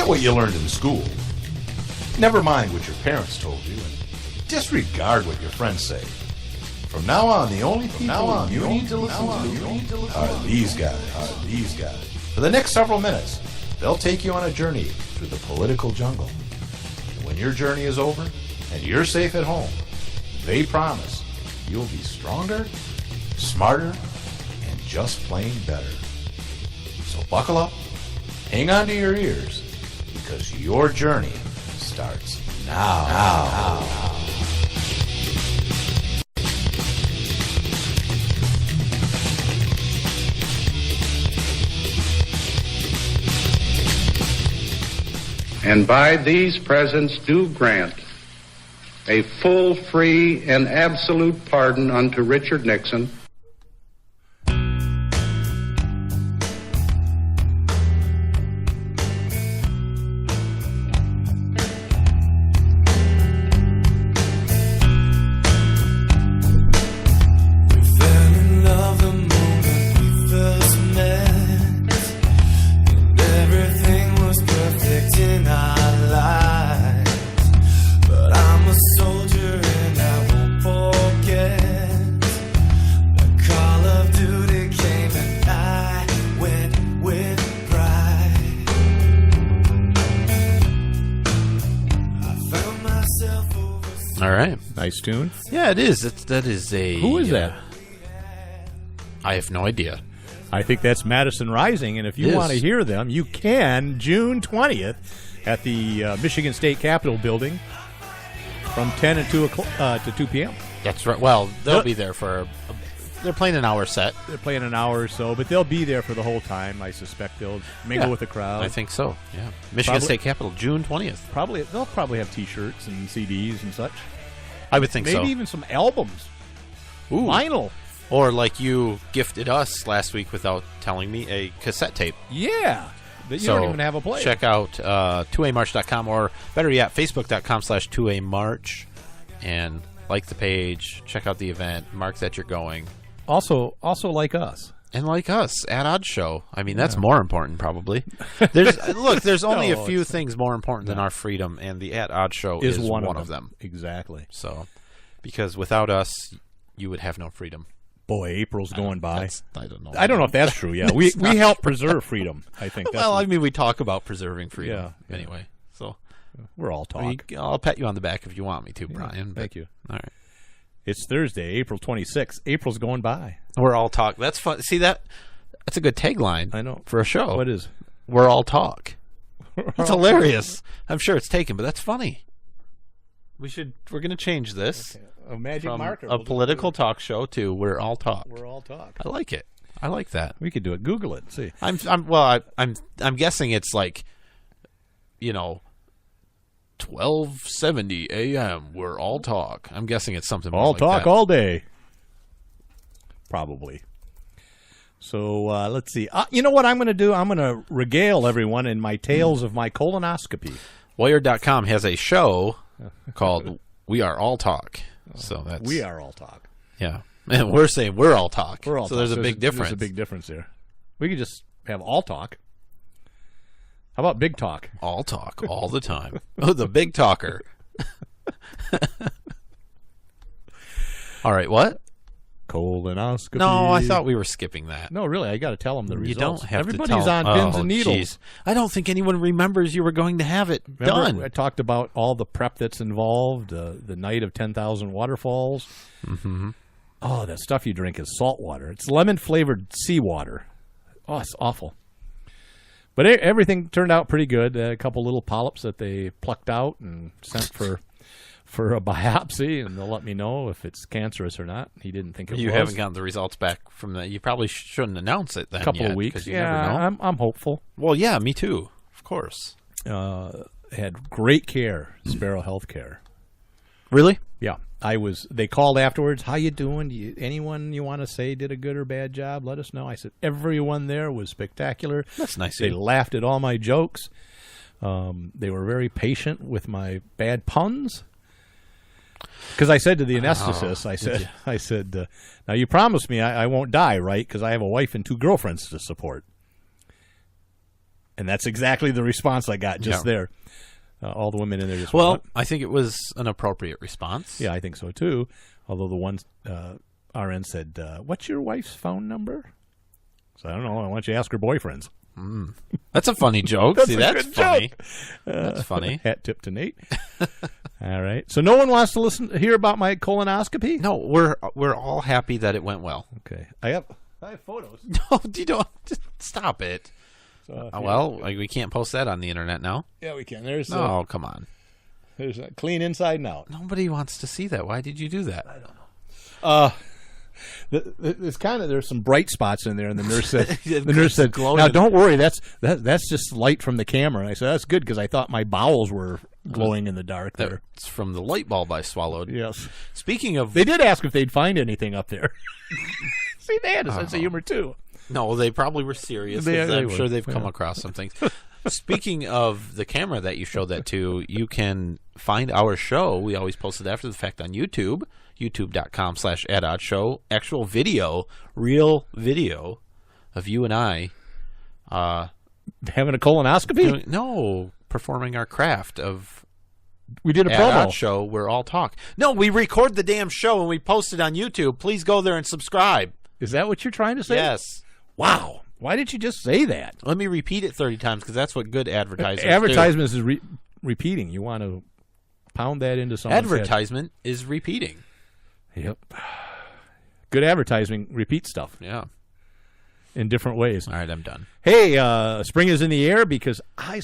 Forget what you learned in school. Never mind what your parents told you, and disregard what your friends say. From now on, the only people you need to listen to are these guys. For the next several minutes, they'll take you on a journey through the political jungle. And when your journey is over and you're safe at home, they promise you'll be stronger, smarter, and just plain better. So buckle up, hang on to your ears, because your journey starts now. And by these presents do grant a full, free, and absolute pardon unto Richard Nixon. Nice tune. Yeah, it is. That is a... Who is that? I have no idea. I think that's Madison Rising, and if you want to hear them, you can June 20th at the Michigan State Capitol building from 10 and 2 to 2 p.m. That's right. Well, they'll be there for... They're playing an hour set. They're playing an hour or so, but they'll be there for the whole time. I suspect they'll mingle with the crowd. I think so, yeah. Michigan State Capitol, June 20th. They'll probably have T-shirts and CDs and such. I would think so. Maybe even some albums. Ooh. Vinyl. Or like you gifted us last week without telling me, a cassette tape. Yeah. That you don't even have a player. Check out 2amarch.com or better yet, facebook.com/2amarch and like the page, check out the event, mark that you're going. Also like us. And like us, at Odd Show. I mean, that's more important, probably. There's only a few things more important than our freedom, and the At Odd Show is one of them. Exactly. So, because without us, you would have no freedom. Boy, April's going by. I don't know. I don't know if that's true. Yeah, we help preserve freedom. I think. I mean, we talk about preserving freedom. Yeah. Anyway, so we're all talk. I'll pat you on the back if you want me to, Brian. Thank you. All right. It's Thursday, April 26th. April's going by. We're all talk. That's fun. See, that's a good tagline. I know. For a show. What is? We're all talk. It's hilarious. I'm sure it's taken, but that's funny. We're going to change this. Okay. A magic from marker. A political talk show to We're all talk. We're all talk. I like it. I like that. We could do it. Google it and see. I'm guessing it's like, 12:70 a.m. We're all talk. I'm guessing it's something more like talk that. All day. Probably. So let's see. You know what I'm going to do? I'm going to regale everyone in my tales of my colonoscopy. Wired.com has a show called We Are All Talk. So that's We Are All Talk. Yeah. And we're saying we're all talk. We're all so talk. There's a big difference. There's a big difference there. We could just have all talk. How about big talk? All talk all the time. Oh, the big talker. All right, what? Colonoscopy. No, I thought we were skipping that. No, really, I got to tell them the results. You don't have Everybody's to on pins and needles. Geez. I don't think anyone remembers you were going to have it done. I talked about all the prep that's involved, the night of 10,000 waterfalls. Mm-hmm. Oh, that stuff you drink is salt water. It's lemon-flavored seawater. Oh, it's awful. But everything turned out pretty good. A couple little polyps that they plucked out and sent for a biopsy, and they'll let me know if it's cancerous or not. He didn't think it was. You haven't gotten the results back from that. You probably shouldn't announce it then. A couple of weeks. You never know. I'm hopeful. Well, yeah, me too. Of course. Had great care, Sparrow Health Care. Really? Yeah. They called afterwards. How you doing? Anyone you want to say did a good or bad job? Let us know. I said everyone there was spectacular. That's nice. They laughed at all my jokes. They were very patient with my bad puns. Because I said to the anesthetist, I said, now you promised me I won't die, right? Because I have a wife and 2 girlfriends to support. And that's exactly the response I got just there. All the women in there just Well, went, I think it was an appropriate response. yeah, I think so too. Although the one RN said, "What's your wife's phone number?" So I don't know. I want you to ask her boyfriend's. That's a funny joke. That's See, a that's good funny. joke. That's funny. Hat tip to Nate. All right. So no one wants to hear about my colonoscopy? No, we're all happy that it went well. Okay. I have photos. No, you don't. Just stop it. So, We can't post that on the internet now. yeah, we can. There's Come on. there's a clean inside and out. Nobody wants to see that. Why did you do that? I don't know. There's some bright spots in there, and the nurse said, glowing. "Now don't worry, that's just light from the camera." And I said, "That's good because I thought my bowels were glowing in the dark there." It's from the light bulb I swallowed. Yes. Speaking of, They did ask if they'd find anything up there. See, they had a sense of humor too. no, they probably were serious. They I'm were. sure they've come across some things. Speaking of the camera that you showed that to, you can find our show. We always post it after the fact on YouTube, youtube.com/AtOddShow. Actual video, real video of you and I. Having a colonoscopy? Performing our craft of We did a At promo. Odd Show. We're all talk. No, we record the damn show and we post it on YouTube. Please go there and subscribe. Is that what you're trying to say? Yes. Wow. Why did you just say that? Let me repeat it 30 times because that's what good advertisers do. Advertisements is repeating. You want to pound that into someone's head. Advertisement is repeating. Yep. Good advertising repeats stuff Yeah. in different ways. All right, I'm done. Hey, spring is in the air because I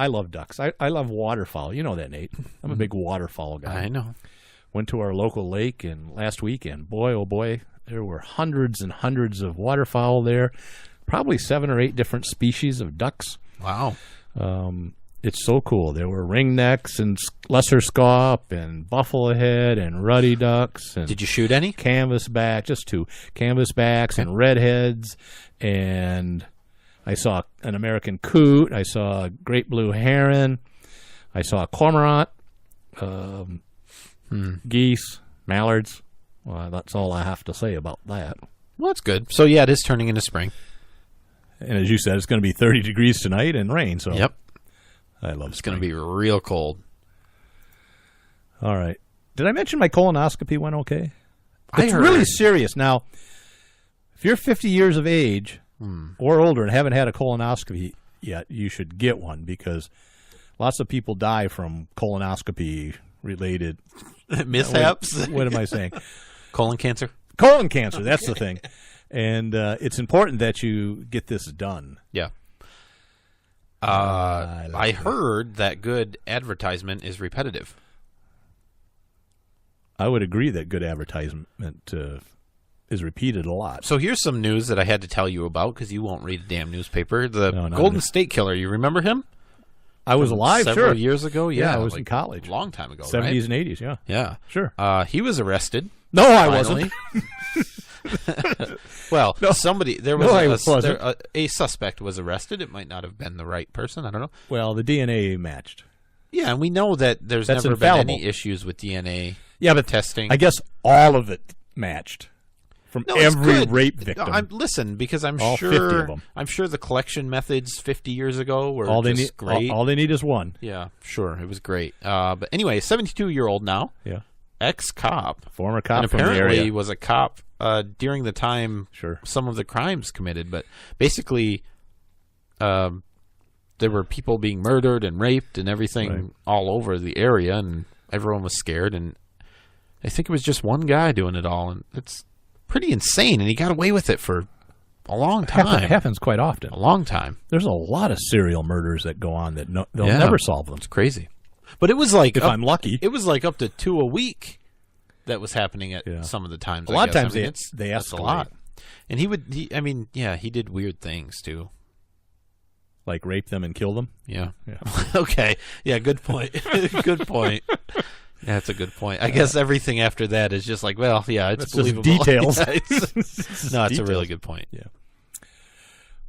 love ducks. I love waterfowl. You know that, Nate. I'm a big waterfowl guy. I know. Went to our local lake last weekend. Boy, oh boy, there were hundreds and hundreds of waterfowl there. Probably 7 or 8 different species of ducks. Wow. It's so cool. There were ringnecks and lesser scaup and bufflehead and ruddy ducks. And Did you shoot any? canvasback, just 2 canvasbacks and redheads, and I saw an American coot. I saw a great blue heron. I saw a cormorant, geese, mallards. Well, that's all I have to say about that. Well, that's good. So, yeah, it is turning into spring. And as you said, it's going to be 30 degrees tonight and rain. So Yep. I love It's going to be real cold. All right. Did I mention my colonoscopy went okay? I It's heard. really serious. Now, if you're 50 years of age or older and haven't had a colonoscopy yet, you should get one because lots of people die from colonoscopy-related Mishaps. What am I saying? Colon cancer. Colon cancer, that's the thing. And it's important that you get this done. Yeah. I I heard that good advertisement is repetitive. I would agree that good advertisement is repeated a lot. So here's some news that I had to tell you about because you won't read a damn newspaper. The No, not Golden me. State Killer, you remember him? I was alive, Several sure. years ago? Yeah, I was like in college. A long time ago, 70s right? and 80s, yeah. Yeah. Sure. He was arrested. No, I finally. wasn't. Well, there was No, I wasn't. a suspect was arrested. It might not have been the right person. I don't know. Well, the DNA matched. Yeah, and we know that there's That's never infallible. been any issues with DNA Yeah, but testing. I guess all of it matched from No, it's every good. rape victim. Listen, because I'm All 50 of sure them. I'm sure the collection methods 50 years ago were all they just need, great. all they need is one. Yeah, sure, it was great. But anyway, 72-year-old now, Yeah, ex-cop, former cop and from the apparently area. was a cop during the time Sure. some of the crimes committed. But basically, there were people being murdered and raped and everything Right. all over the area, and everyone was scared. And I think it was just one guy doing it all, and it's pretty insane. And he got away with it for a long time. It happens quite often. A long time. There's a lot of serial murders that go on that they'll Yeah. never solve them. It's crazy. But it was like If I'm lucky. it was like up to 2 a week that was happening at Yeah. some of the times. A lot I of guess. times I mean, they that's a escalate. lot. And he did weird things too. Like rape them and kill them. Yeah. Yeah. Okay. Yeah, good point. Good point. Yeah, that's a good point. I guess everything after that is just like, well, yeah, it's That's just believable. details. Yeah, no, it's a really good point. Yeah.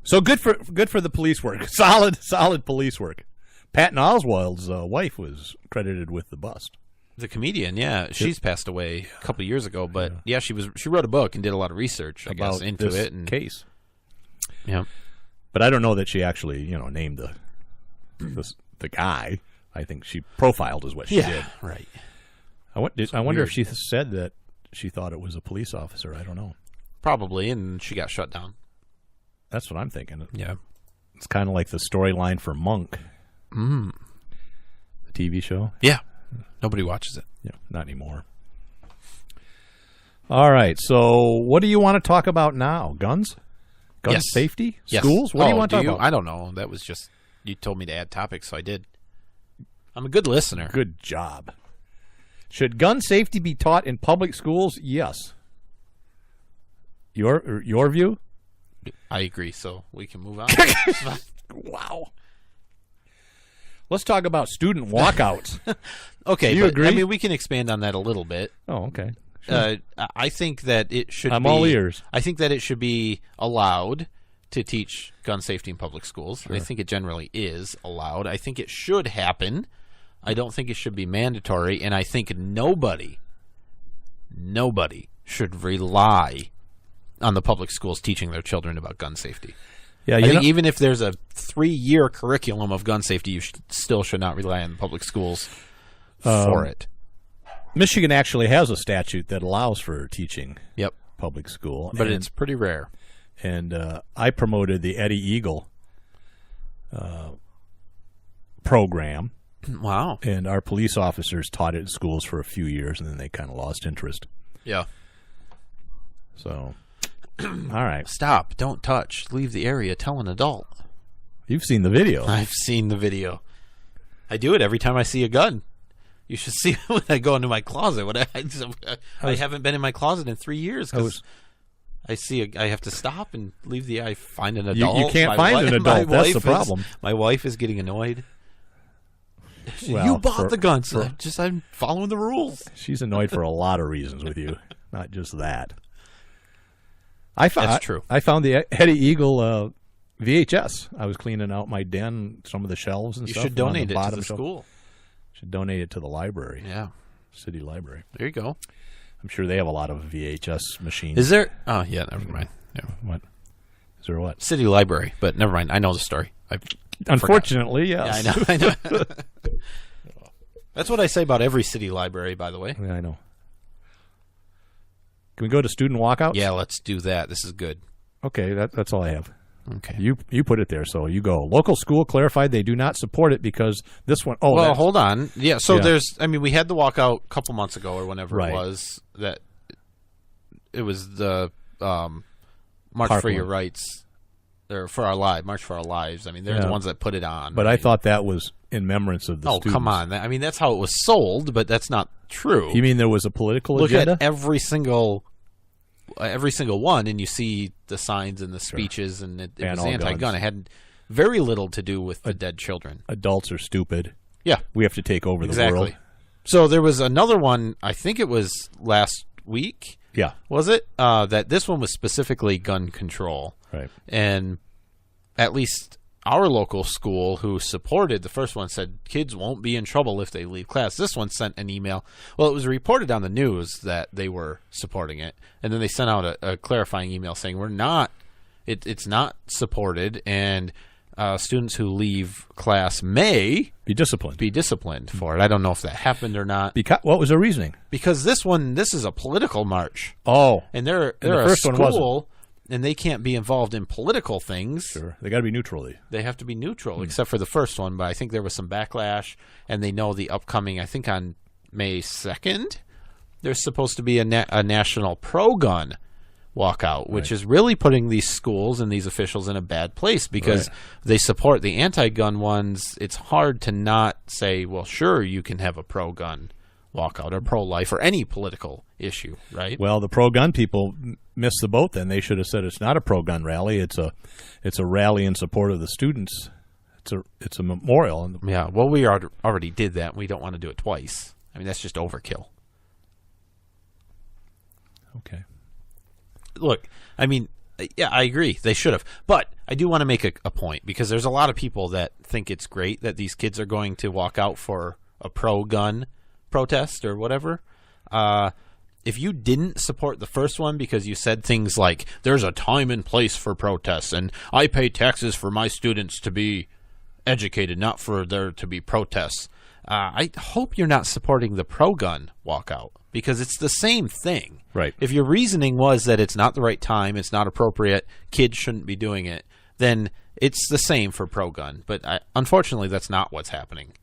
So good for the police work. Solid police work. Patton Oswald's wife was credited with the bust. The comedian, yeah, she's passed away a couple of years ago, but she wrote a book and did a lot of research, I guess, About into this it and case. yeah. But I don't know that she actually, named the guy. I think she profiled is what she did. Right. I wonder if she said that she thought it was a police officer. I don't know. Probably, and she got shut down. That's what I'm thinking. Yeah. It's kind of like the storyline for Monk. The TV show. Yeah. Nobody watches it. Yeah, not anymore. All right. So what do you want to talk about now? Guns? Gun safety? Yes. Schools? What do you want to talk about? I don't know. That was just, you told me to add topics, so I did. I'm a good listener. Good job. Should gun safety be taught in public schools? Yes. Your view? I agree, so we can move on. Wow. Let's talk about student walkouts. Okay, do you agree? I mean, we can expand on that a little bit. Oh, okay. Sure. I think that it should I'm all ears. I think that it should be allowed to teach gun safety in public schools. Sure. I think it generally is allowed. I think it should happen. I don't think it should be mandatory, and I think nobody should rely on the public schools teaching their children about gun safety. Yeah, I think even if there's a 3-year curriculum of gun safety, you still should not rely on the public schools for it. Michigan actually has a statute that allows for teaching Yep. public school. But it's pretty rare. And I promoted the Eddie Eagle program. Wow. And our police officers taught it in schools for a few years, and then they kind of lost interest. Yeah. So, all right. Stop. Don't touch. Leave the area. Tell an adult. You've seen the video. I've seen the video. I do it every time I see a gun. You should see when I go into my closet. I haven't been in my closet in 3 years because I have to stop and leave I find an adult. You can't find an adult. That's the problem. My wife is getting annoyed. Well, you bought the guns. I'm following the rules. She's annoyed for a lot of reasons with you, not just that. That's true. I found the Eddie Eagle VHS. I was cleaning out my den, some of the shelves and stuff. You should donate it to the school. Should donate it to the library. Yeah. City library. There you go. I'm sure they have a lot of VHS machines. Is there? Oh, yeah, never mind. Yeah. What? Is there what? City library, but never mind. I know the story. Unfortunately, yes. Yeah, I know. That's what I say about every city library, by the way. Yeah, I know. Can we go to student walkouts? Yeah, let's do that. This is good. Okay, that's all I have. Okay. You put it there, so you go. Local school clarified they do not support it because this one. Oh, well, hold on. Yeah, so we had the walkout a couple months ago or whenever it was that it was the March for Your Rights. Or for our lives, March for Our Lives. I mean, they're the ones that put it on. But I thought that was in remembrance of the students. Oh, come on. I mean, that's how it was sold, but that's not true. You mean there was a political agenda? Look at every single one, and you see the signs and the speeches, and it was anti-gun. Guns. It had very little to do with the dead children. Adults are stupid. Yeah. We have to take over the world. So there was another one, I think it was last week. Yeah. Was it? That this one was specifically gun control. Right. And at least our local school who supported the first one said kids won't be in trouble if they leave class. This one sent an email. Well, it was reported on the news that they were supporting it. And then they sent out a clarifying email saying we're not, it's not supported, and students who leave class may be disciplined for it. I don't know if that happened or not. What was the reasoning? Because this is a political march. Oh. And they're a school, and they can't be involved in political things. Sure. They got to be neutral. They have to be neutral, except for the first one. But I think there was some backlash, and they know the upcoming, I think on May 2nd, there's supposed to be a national pro-gun walkout, which is really putting these schools and these officials in a bad place because they support the anti-gun ones. It's hard to not say, well, sure, you can have a pro-gun walkout or pro-life or any political issue, right? Well, the pro-gun people missed the boat then. They should have said it's not a pro-gun rally. It's a rally in support of the students. It's a memorial. Yeah, well, we already did that. We don't want to do it twice. I mean, that's just overkill. Okay. Look, I mean, yeah, I agree. They should have. But I do want to make a point because there's a lot of people that think it's great that these kids are going to walk out for a pro-gun protest or whatever. if you didn't support the first one because you said things like, there's a time and place for protests, and I pay taxes for my students to be educated, not for there to be protests, I hope you're not supporting the pro-gun walkout, because it's the same thing. Right. If your reasoning was that it's not the right time, it's not appropriate, kids shouldn't be doing it, then it's the same for pro-gun. But unfortunately, that's not what's happening.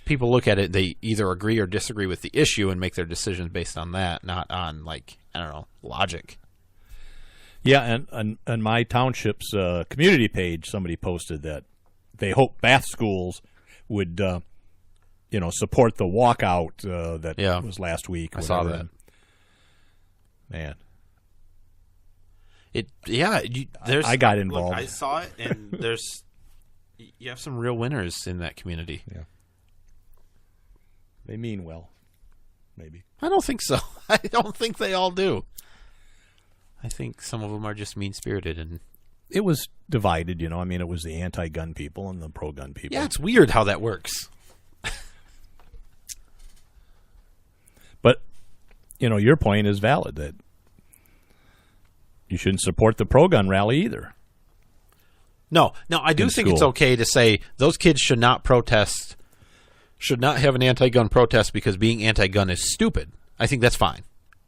People look at it, they either agree or disagree with the issue and make their decisions based on that, not on, like, I don't know, logic. Yeah, and on my township's community page, somebody posted that they hope Bath schools would, support the walkout that was last week. I saw that. Man. I got involved. Look, I saw it, and you have some real winners in that community. Yeah. They mean well, maybe. I don't think so. I don't think they all do. I think some of them are just mean-spirited. And it was divided, it was the anti-gun people and the pro-gun people. Yeah, it's weird how that works. But, your point is valid, that you shouldn't support the pro-gun rally either. No, I do think it's okay to say those kids should not protest, should not have an anti-gun protest because being anti-gun is stupid. I think that's fine.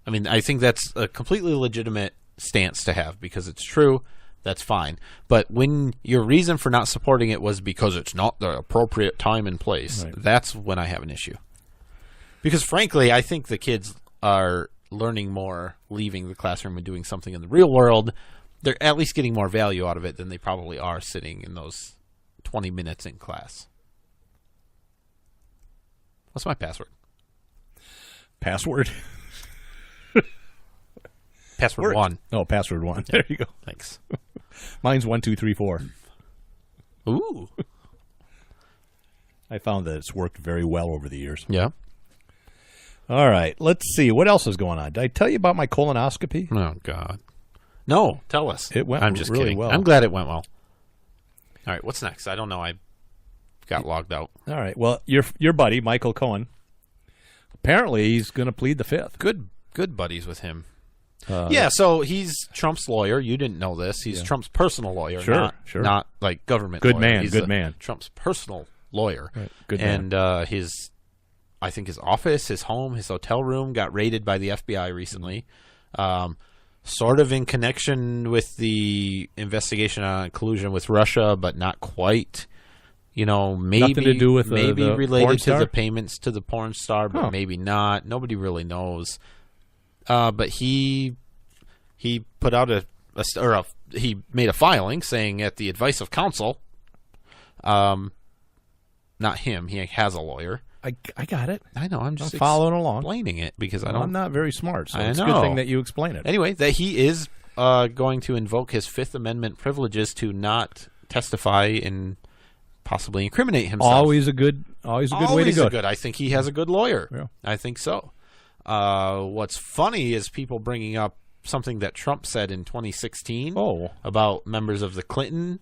I mean, I think that's a completely legitimate stance to have because it's true. That's fine. But when your reason for not supporting it was because it's not the appropriate time and place, right, that's when I have an issue. Because frankly, I think the kids are learning more leaving the classroom and doing something in the real world. They're at least getting more value out of it than they probably are sitting in those 20 minutes in class. What's my password? Password? Password 1. Oh, password 1. There you go. Thanks. Mine's 1234. Ooh. I found that it's worked very well over the years. Yeah. All right. Let's see. What else is going on? Did I tell you about my colonoscopy? Oh, God. No, tell us. It went I'm just really kidding. well. I'm glad it went well. All right, what's next? I don't know. I got logged out. All right. Well, your buddy, Michael Cohen, apparently he's going to plead the fifth. Good buddies with him. Yeah, so he's Trump's lawyer. You didn't know this. He's Trump's personal lawyer, sure. not like government good lawyer. Man, he's good man. Trump's personal lawyer. Right. Good man. And I think his office, his home, his hotel room got raided by the FBI recently. Sort of in connection with the investigation on collusion with Russia, but not quite. Maybe nothing to do with maybe the related porn to star? the payments to the porn star, but maybe not. Nobody really knows. But he put out he made a filing saying at the advice of counsel. Not him. He has a lawyer. I got it. I know. I'm just following along, explaining it because I'm not very smart, so it's a good thing that you explain it. Anyway, that he is going to invoke his Fifth Amendment privileges to not testify and possibly incriminate himself. Always a good way to go. I think he has a good lawyer. Yeah. I think so. What's funny is people bringing up something that Trump said in 2016 about members of the Clinton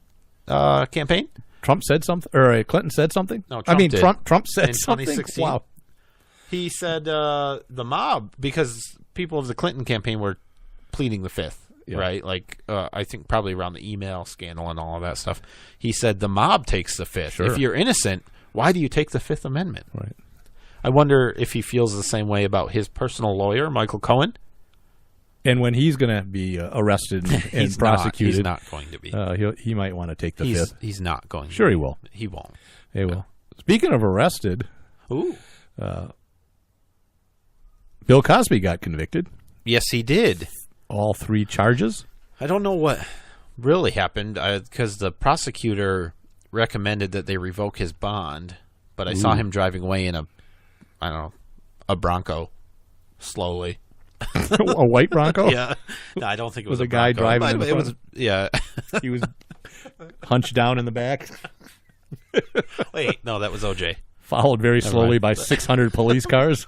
campaign. Trump said something, or Clinton said something? No, Trump did. Trump said in something? 2016. Wow. He said the mob, because people of the Clinton campaign were pleading the fifth, right? Like, I think probably around the email scandal and all of that stuff. He said the mob takes the fifth. Sure. If you're innocent, why do you take the Fifth Amendment? Right. I wonder if he feels the same way about his personal lawyer, Michael Cohen. And when he's going to be arrested and prosecuted. He's not going to be. He might want to take the fifth. He's not going to Sure be. he will. He won't. He will. Speaking of arrested, Bill Cosby got convicted. Yes, he did. All 3 charges. I don't know what really happened because the prosecutor recommended that they revoke his bond, but I saw him driving away in a Bronco slowly. A white Bronco? Yeah. No, I don't think it was a guy Bronco. driving in the front? Yeah. He was hunched down in the back. Wait, no, that was OJ. Followed very slowly by 600 police cars.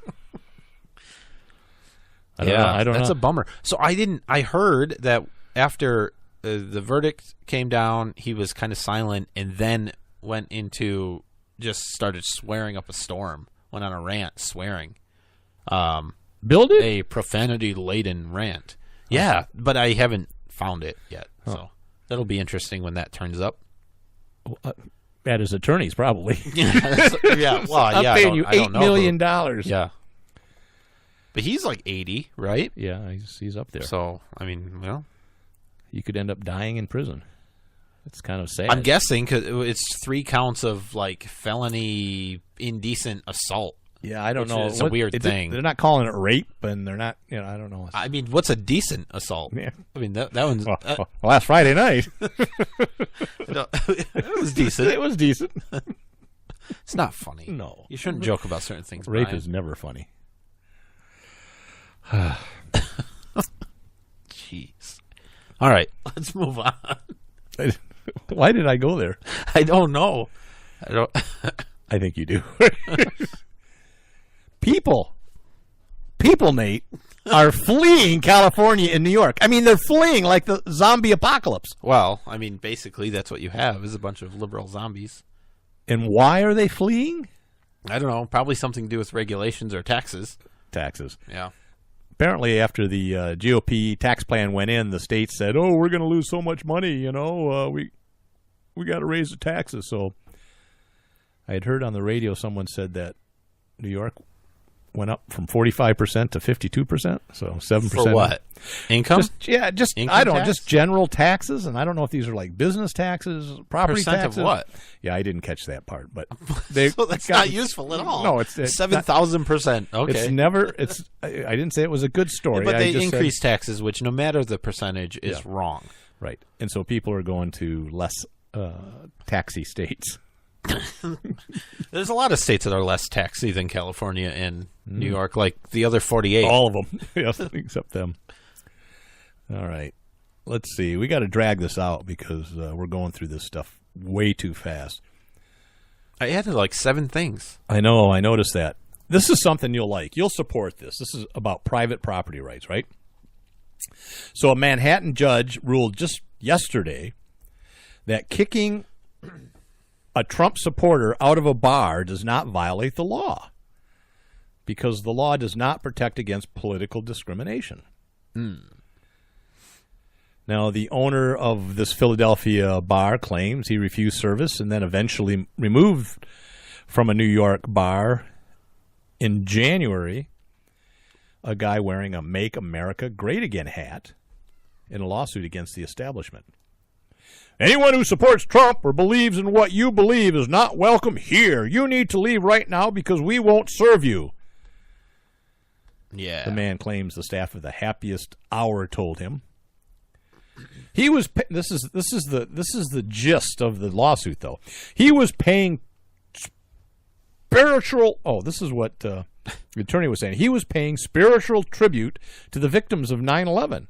I don't know. That's a bummer. So I heard that after the verdict came down, he was kind of silent and then went into just started swearing up a storm. Went on a rant swearing. Build it? a profanity-laden rant. Yeah, but I haven't found it yet, so that'll be interesting when that turns up. At his attorneys, probably. Yeah, well, I'm yeah, paying you I don't $8 know million. Yeah, but he's like 80, right? Yeah, he's up there. So I mean, well, You could end up dying in prison. It's kind of sad. I'm guessing because it's 3 counts of like felony indecent assault. Yeah, I don't know. It's a weird thing. They're not calling it rape, and they're not. I don't know. I mean, what's a decent assault? Yeah. I mean, that one's Well, last Friday night, it was decent. it was decent. It's not funny. No. You shouldn't joke about certain things. Rape Brian. is never funny. Jeez. All right, let's move on. Why did I go there? I don't know. I don't. I think you do. People, Nate, are fleeing California and New York. I mean, they're fleeing like the zombie apocalypse. Well, I mean, basically, that's what you have is a bunch of liberal zombies. And why are they fleeing? I don't know. Probably something to do with regulations or taxes. Taxes. Yeah. Apparently, after the GOP tax plan went in, the state said, "Oh, we're going to lose so much money. We got to raise the taxes." So, I had heard on the radio someone said that New York went up from 45% to 52%. So 7%. For what? Income? Income I don't know, just general taxes, and I don't know if these are like business taxes, property Percent taxes. of what? Yeah, I didn't catch that part, but So that's not useful at all. No, it's 7,000%. Okay. It's never. I didn't say it was a good story. But they I just increase taxes, which no matter the percentage is wrong. Right, and so people are going to less taxy states. There's a lot of states that are less taxy than California and New York, like the other 48. All of them, yes, except them. All right, let's see. We got to drag this out because we're going through this stuff way too fast. I added like 7 things. I know. I noticed that. This is something you'll like. You'll support this. This is about private property rights, right? So a Manhattan judge ruled just yesterday that kicking a Trump supporter out of a bar does not violate the law because the law does not protect against political discrimination. Now, the owner of this Philadelphia bar claims he refused service and then eventually removed from a New York bar in January a guy wearing a Make America Great Again hat in a lawsuit against the establishment. Anyone who supports Trump or believes in what you believe is not welcome here. You need to leave right now because we won't serve you. Yeah. The man claims the staff of the Happiest Hour told him. He was this is the gist of the lawsuit though. He was paying spiritual this is what the attorney was saying. He was paying spiritual tribute to the victims of 9/11.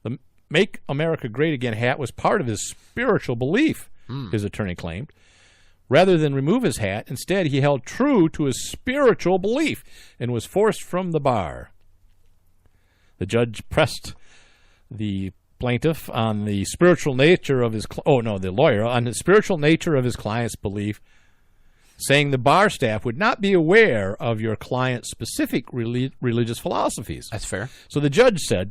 The Make America Great Again hat was part of his spiritual belief, his attorney claimed. Rather than remove his hat, instead he held true to his spiritual belief and was forced from the bar. The judge pressed the plaintiff on the spiritual nature of his the lawyer on the spiritual nature of his client's belief, saying the bar staff would not be aware of your client's specific religious philosophies. That's fair. So the judge said,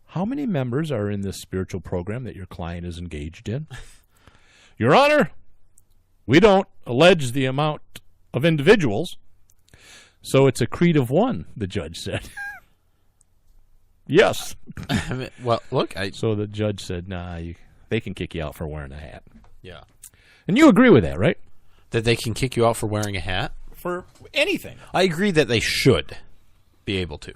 "How many members are in this spiritual program that your client is engaged in?" "Your Honor, we don't allege the amount of individuals, so it's a creed of one," the judge said. Yes. I mean, well, look. So the judge said, "Nah, they can kick you out for wearing a hat." Yeah. And you agree with that, right? That they can kick you out for wearing a hat? For anything. I agree that they should be able to.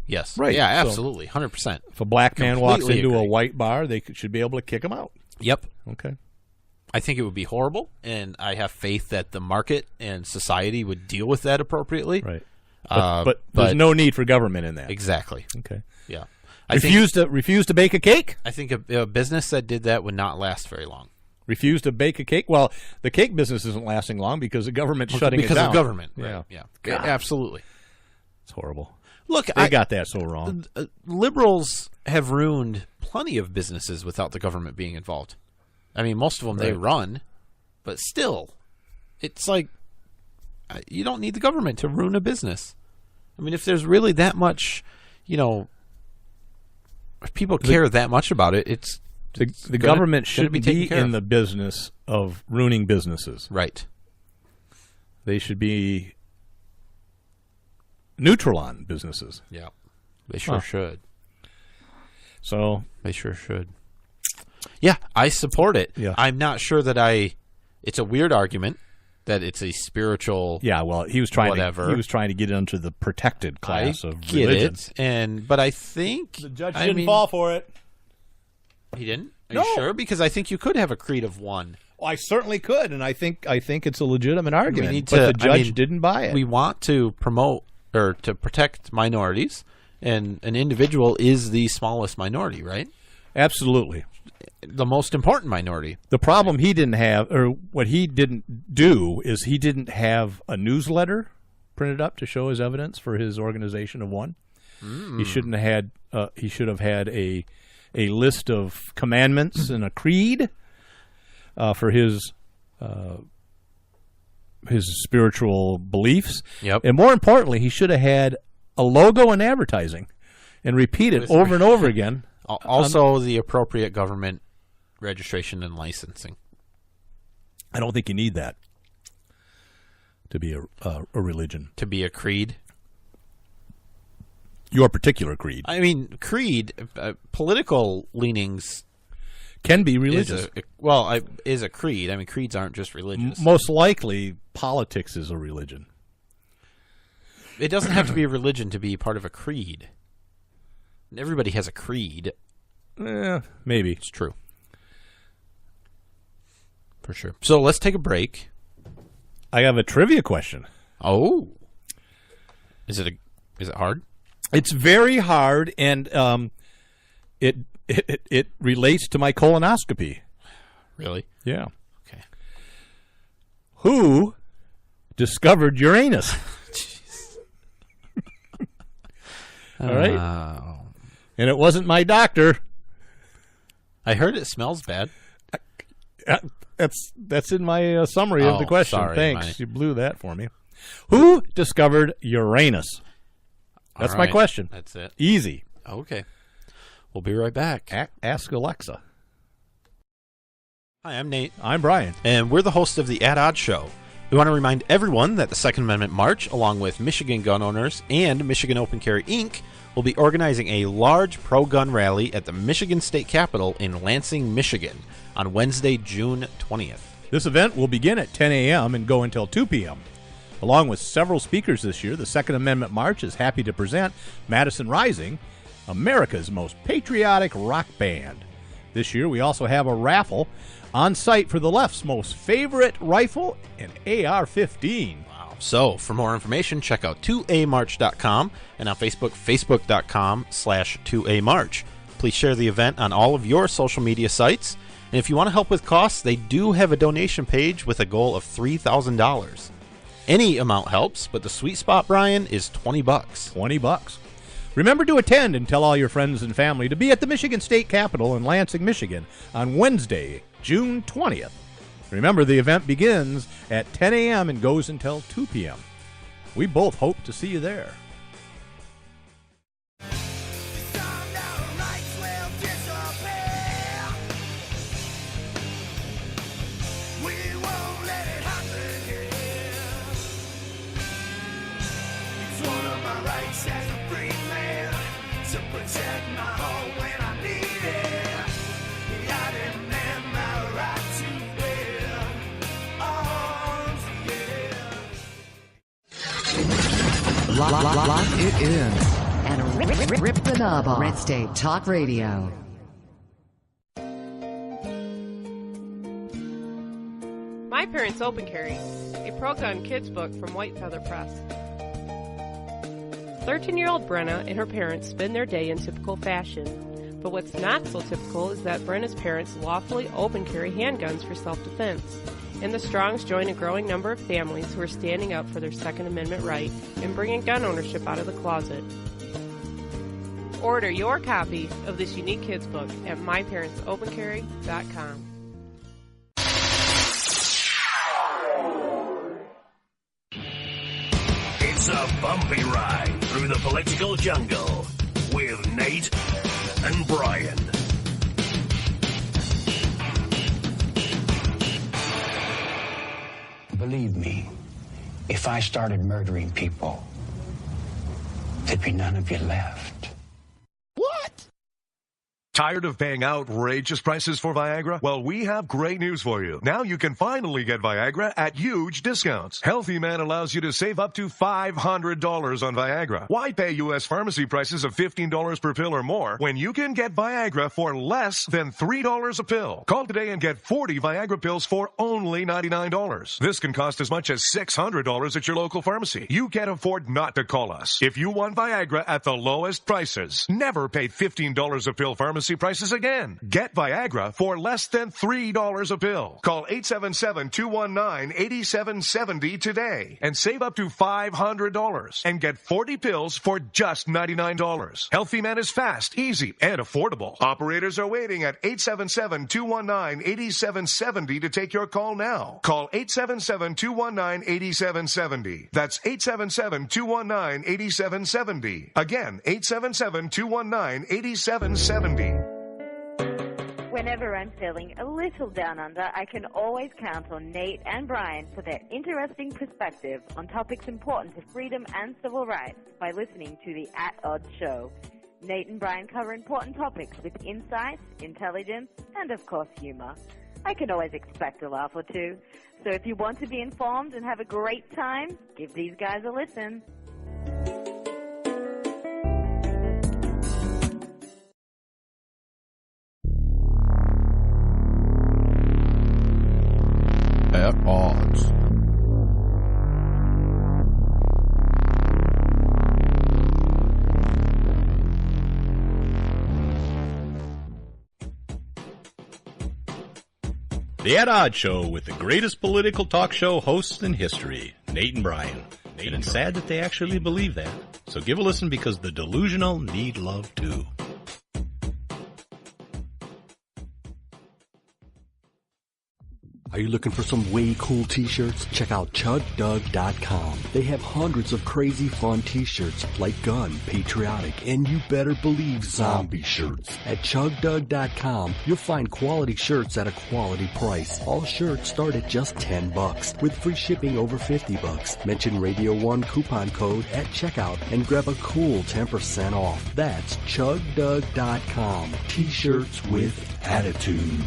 Yes. Right. Yeah, So- absolutely. 100%. If a black man walks Completely into a agree. white bar, they should be able to kick him out. Yep. Okay. I think it would be horrible, and I have faith that the market and society would deal with that appropriately. Right. But there's no need for government in that. Exactly. Okay. Yeah. Refuse to bake a cake? I think a business that did that would not last very long. Refuse to bake a cake? Well, the cake business isn't lasting long because the government's shutting it Because down. of government. Yeah. Right. Yeah. God. Absolutely. It's horrible. Look, They got that so wrong. Liberals have ruined plenty of businesses without the government being involved. I mean, most of them they run, but still, it's like you don't need the government to ruin a business. I mean, if there's really that much, if people care that much about it, it's the government shouldn't be in the business of ruining businesses. Right. They should be neutral on businesses. Yeah. They sure should. So they sure should. Yeah, I support it. Yeah. I'm not sure that it's a weird argument that it's a spiritual. Yeah, well, he was trying to get into the protected class of religions. But I think the judge didn't fall for it. He didn't? Are you sure? Because I think you could have a creed of one. Well, I certainly could, and I think it's a legitimate argument. But the judge didn't buy it. We want to promote or to protect minorities, and an individual is the smallest minority, right? Absolutely. The most important minority. The problem he didn't have, or what he didn't do, is he didn't have a newsletter printed up to show his evidence for his organization of one. He shouldn't have had. He should have had a list of commandments and a creed for his spiritual beliefs. Yep. And more importantly, he should have had a logo and advertising, and repeat it over and over again. Also, the appropriate government registration and licensing. I don't think you need that to be a religion. To be a creed? Your particular creed. I mean, creed, political leanings can be religious. Is a creed. I mean, creeds aren't just religious. Most likely, politics is a religion. It doesn't have to be a religion to be part of a creed. Everybody has a creed. Maybe. It's true. For sure. So let's take a break. I have a trivia question. Oh. Is it hard? It's very hard, and it relates to my colonoscopy. Really? Yeah. Okay. Who discovered Uranus? Jeez. All right. And it wasn't my doctor. I heard it smells bad. That's in my summary of the question. Sorry, Thanks. You blew that for me. Who discovered Uranus? That's my question. That's it. Easy. Okay. We'll be right back. Ask Alexa. Hi, I'm Nate. I'm Brian. And we're the host of the At Odds Show. We want to remind everyone that the Second Amendment March, along with Michigan gun owners and Michigan Open Carry, Inc., will be organizing a large pro-gun rally at the Michigan State Capitol in Lansing, Michigan on Wednesday, June 20th. This event will begin at 10 a.m. and go until 2 p.m. Along with several speakers this year, the Second Amendment March is happy to present Madison Rising, America's most patriotic rock band. This year, we also have a raffle on site for the left's most favorite rifle, an AR-15. Wow. So, for more information, check out 2amarch.com and on Facebook, facebook.com/2amarch. Please share the event on all of your social media sites. And if you want to help with costs, they do have a donation page with a goal of $3,000. Any amount helps, but the sweet spot, Brian, is $20. $20. Remember to attend and tell all your friends and family to be at the Michigan State Capitol in Lansing, Michigan on Wednesday, June 20th. Remember, the event begins at 10 a.m. and goes until 2 p.m. We both hope to see you there. Lock it in and rip the knob off. Red State Talk Radio. My Parents Open Carry, a pro-gun kids book from White Feather Press. 13-year-old Brenna and her parents spend their day in typical fashion. But what's not so typical is that Brenna's parents lawfully open carry handguns for self-defense. And the Strongs join a growing number of families who are standing up for their Second Amendment right and bringing gun ownership out of the closet. Order your copy of this unique kids book at myparentsopencarry.com. It's a bumpy ride. through the political jungle with Nate and Brian. Believe me, if I started murdering people, there'd be none of you left. What? Tired of paying outrageous prices for Viagra? Well, we have great news for you. Now you can finally get Viagra at huge discounts. Healthy Man allows you to save up to $500 on Viagra. Why pay U.S. pharmacy prices of $15 per pill or more when you can get Viagra for less than $3 a pill? Call today and get 40 Viagra pills for only $99. This can cost as much as $600 at your local pharmacy. You can't afford not to call us. If you want Viagra at the lowest prices, never pay $15 a pill pharmacy prices again. Get Viagra for less than $3 a pill. Call 877-219-8770 today and save up to $500 and get 40 pills for just $99. Healthy Man is fast, easy, and affordable. Operators are waiting at 877-219-8770 to take your call now. Call 877-219-8770. That's 877-219-8770. Again, 877-219-8770. Whenever I'm feeling a little down under, I can always count on Nate and Brian for their interesting perspective on topics important to freedom and civil rights by listening to the At Odds Show. Nate and Brian cover important topics with insight, intelligence, and of course humor. I can always expect a laugh or two. So if you want to be informed and have a great time, give these guys a listen. At odds. The At Odds Show with the greatest political talk show hosts in history, Nate and Brian. And it's sad that they actually believe that. So give a listen because the delusional need love too. Are you looking for some way cool t-shirts? Check out ChugDug.com. They have hundreds of crazy fun t-shirts like gun, patriotic, and you better believe zombie shirts. At ChugDug.com, you'll find quality shirts at a quality price. All shirts start at just $10 with free shipping over $50. Mention Radio 1 coupon code at checkout and grab a cool 10% off. That's ChugDug.com. T-shirts with attitude.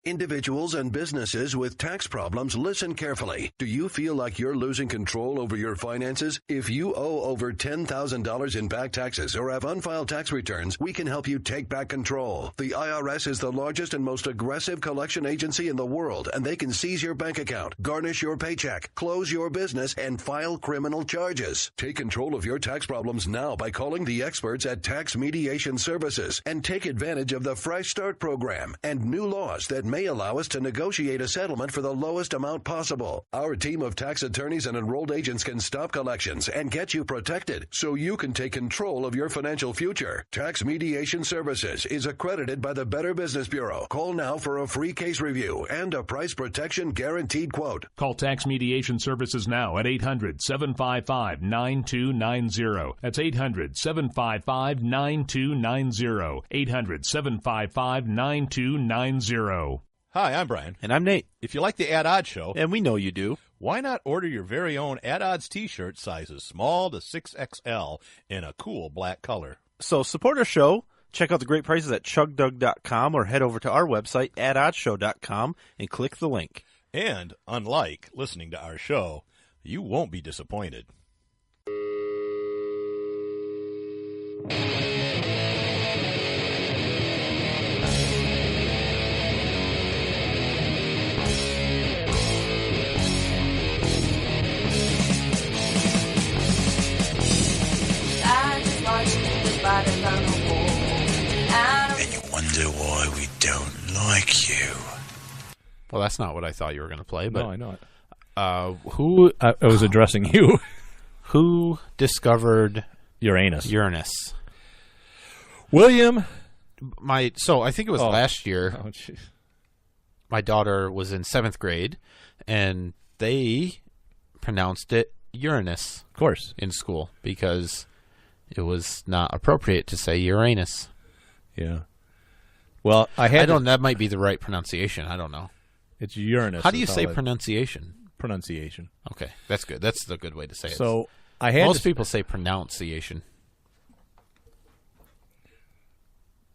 Individuals and businesses with tax problems, listen carefully. Do you feel like you're losing control over your finances? If you owe over $10,000 in back taxes or have unfiled tax returns, we can help you take back control. The IRS is the largest and most aggressive collection agency in the world, and they can seize your bank account, garnish your paycheck, close your business, and file criminal charges. Take control of your tax problems now by calling the experts at Tax Mediation Services and take advantage of the Fresh Start program and new laws that may allow us to negotiate a settlement for the lowest amount possible. Our team of tax attorneys and enrolled agents can stop collections and get you protected so you can take control of your financial future. Tax Mediation Services is accredited by the Better Business Bureau. Call now for a free case review and a price protection guaranteed quote. Call Tax Mediation Services now at 800-755-9290. That's 800-755-9290. 800-755-9290. Hi, I'm Brian. And I'm Nate. If you like the At Odds Show, and we know you do, why not order your very own At Odds t-shirt sizes small to 6XL in a cool black color? So support our show. Check out the great prices at ChugDug.com or head over to our website, atoddshow.com, and click the link. And, unlike listening to our show, you won't be disappointed. And you wonder why we don't like you. Well, that's not what I thought you were going to play. But no, I know it. Who I was addressing you. Who discovered Uranus? William. So I think it was last year. Oh, jeez. My daughter was in 7th grade, and they pronounced it Uranus, of course, in school because it was not appropriate to say Uranus. Yeah. Well, that might be the right pronunciation. I don't know. It's Uranus. How do you say pronunciation? Pronunciation. Okay, that's good. That's the good way to say it. So most people say pronunciation.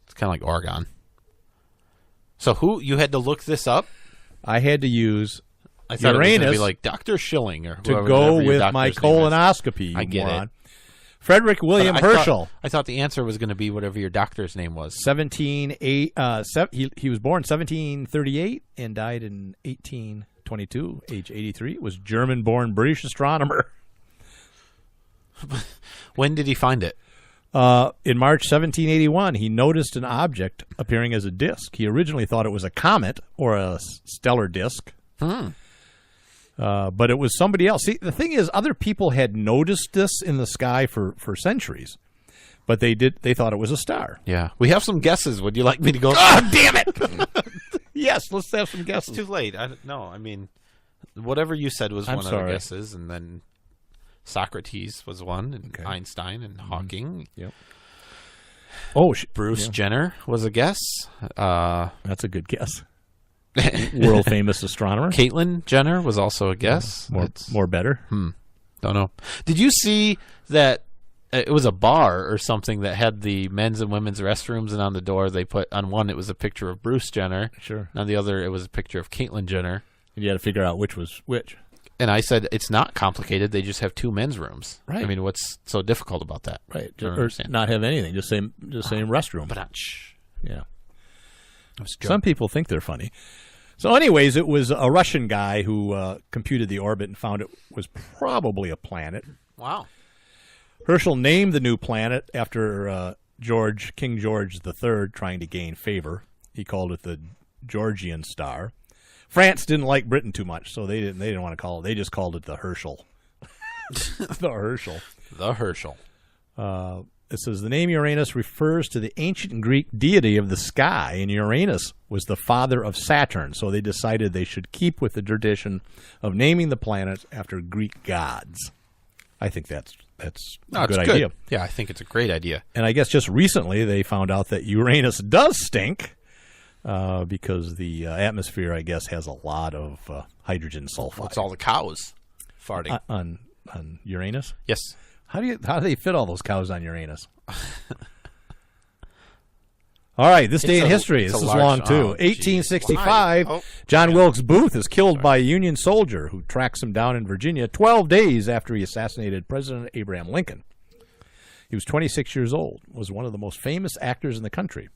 It's kind of like Oregon. So you had to look this up? I had to use I thought Uranus it was going to be like Dr. Schilling or to go with my colonoscopy. I get it. Frederick William Herschel. I thought the answer was going to be whatever your doctor's name was. He was born 1738 and died in 1822, age 83. Was German-born British astronomer. When did he find it? In March 1781, he noticed an object appearing as a disk. He originally thought it was a comet or a stellar disk. But it was somebody else. See, the thing is, other people had noticed this in the sky for centuries, but they thought it was a star. Yeah. We have some guesses. Would you like me to go? Oh, damn it! Yes, let's have some guesses. It's too late. I mean, whatever you said was one of the guesses, and then Socrates was one, and Einstein and Hawking. Yep. Bruce Jenner was a guess. That's a good guess. World famous astronomer. Caitlyn Jenner was also a guess. More better. Don't know. Did you see that it was a bar or something that had the men's and women's restrooms, and on the door they put on one it was a picture of Bruce Jenner. Sure. And on the other it was a picture of Caitlyn Jenner. And you had to figure out which was which. And I said it's not complicated. They just have two men's rooms. Right. I mean, what's so difficult about that? Right. Or not have anything. Just same restroom. Yeah. Some people think they're funny. So anyways, it was a Russian guy who computed the orbit and found it was probably a planet. Wow. Herschel named the new planet after King George III trying to gain favor. He called it the Georgian star. France didn't like Britain too much, so they didn't want to call it. They just called it the Herschel. The Herschel. The Herschel. It says the name Uranus refers to the ancient Greek deity of the sky, and Uranus was the father of Saturn, so they decided they should keep with the tradition of naming the planets after Greek gods. I think that's a good idea. Yeah, I think it's a great idea. And I guess just recently they found out that Uranus does stink because the atmosphere, I guess, has a lot of hydrogen sulfide. It's all the cows farting on Uranus. Yes. How do they fit all those cows on Uranus? All right, this day in history. This is long, too. 1865, John Wilkes Booth is killed by a Union soldier who tracks him down in Virginia 12 days after he assassinated President Abraham Lincoln. He was 26 years old, was one of the most famous actors in the country.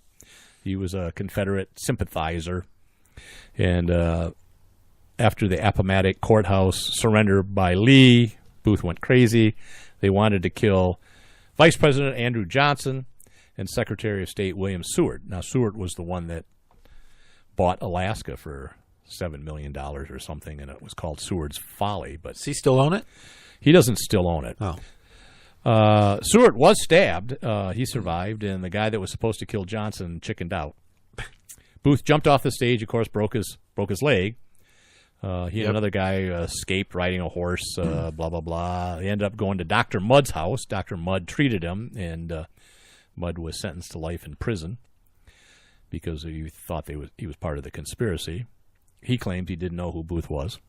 He was a Confederate sympathizer, and after the Appomattox Courthouse surrender by Lee, Booth went crazy. They wanted to kill Vice President Andrew Johnson and Secretary of State William Seward. Now, Seward was the one that bought Alaska for $7 million or something, and it was called Seward's Folly. But does he still own it? He doesn't still own it. Oh. Seward was stabbed. He survived, and the guy that was supposed to kill Johnson chickened out. Booth jumped off the stage, of course, broke his leg. He and another guy escaped riding a horse, blah, blah, blah. They ended up going to Dr. Mudd's house. Dr. Mudd treated him, and Mudd was sentenced to life in prison because he thought he was part of the conspiracy. He claimed he didn't know who Booth was,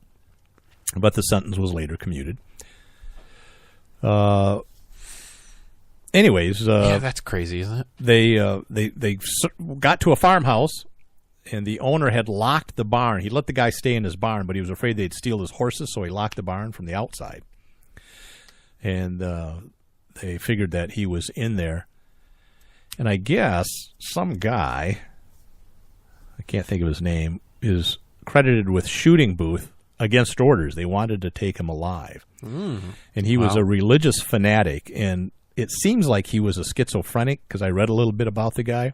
but the sentence was later commuted. Anyways, yeah, that's crazy, isn't it? They got to a farmhouse, and the owner had locked the barn. He let the guy stay in his barn, but he was afraid they'd steal his horses, so he locked the barn from the outside. And they figured that he was in there. And I guess some guy, I can't think of his name, is credited with shooting Booth against orders. They wanted to take him alive. And he was a religious fanatic, and it seems like he was a schizophrenic because I read a little bit about the guy.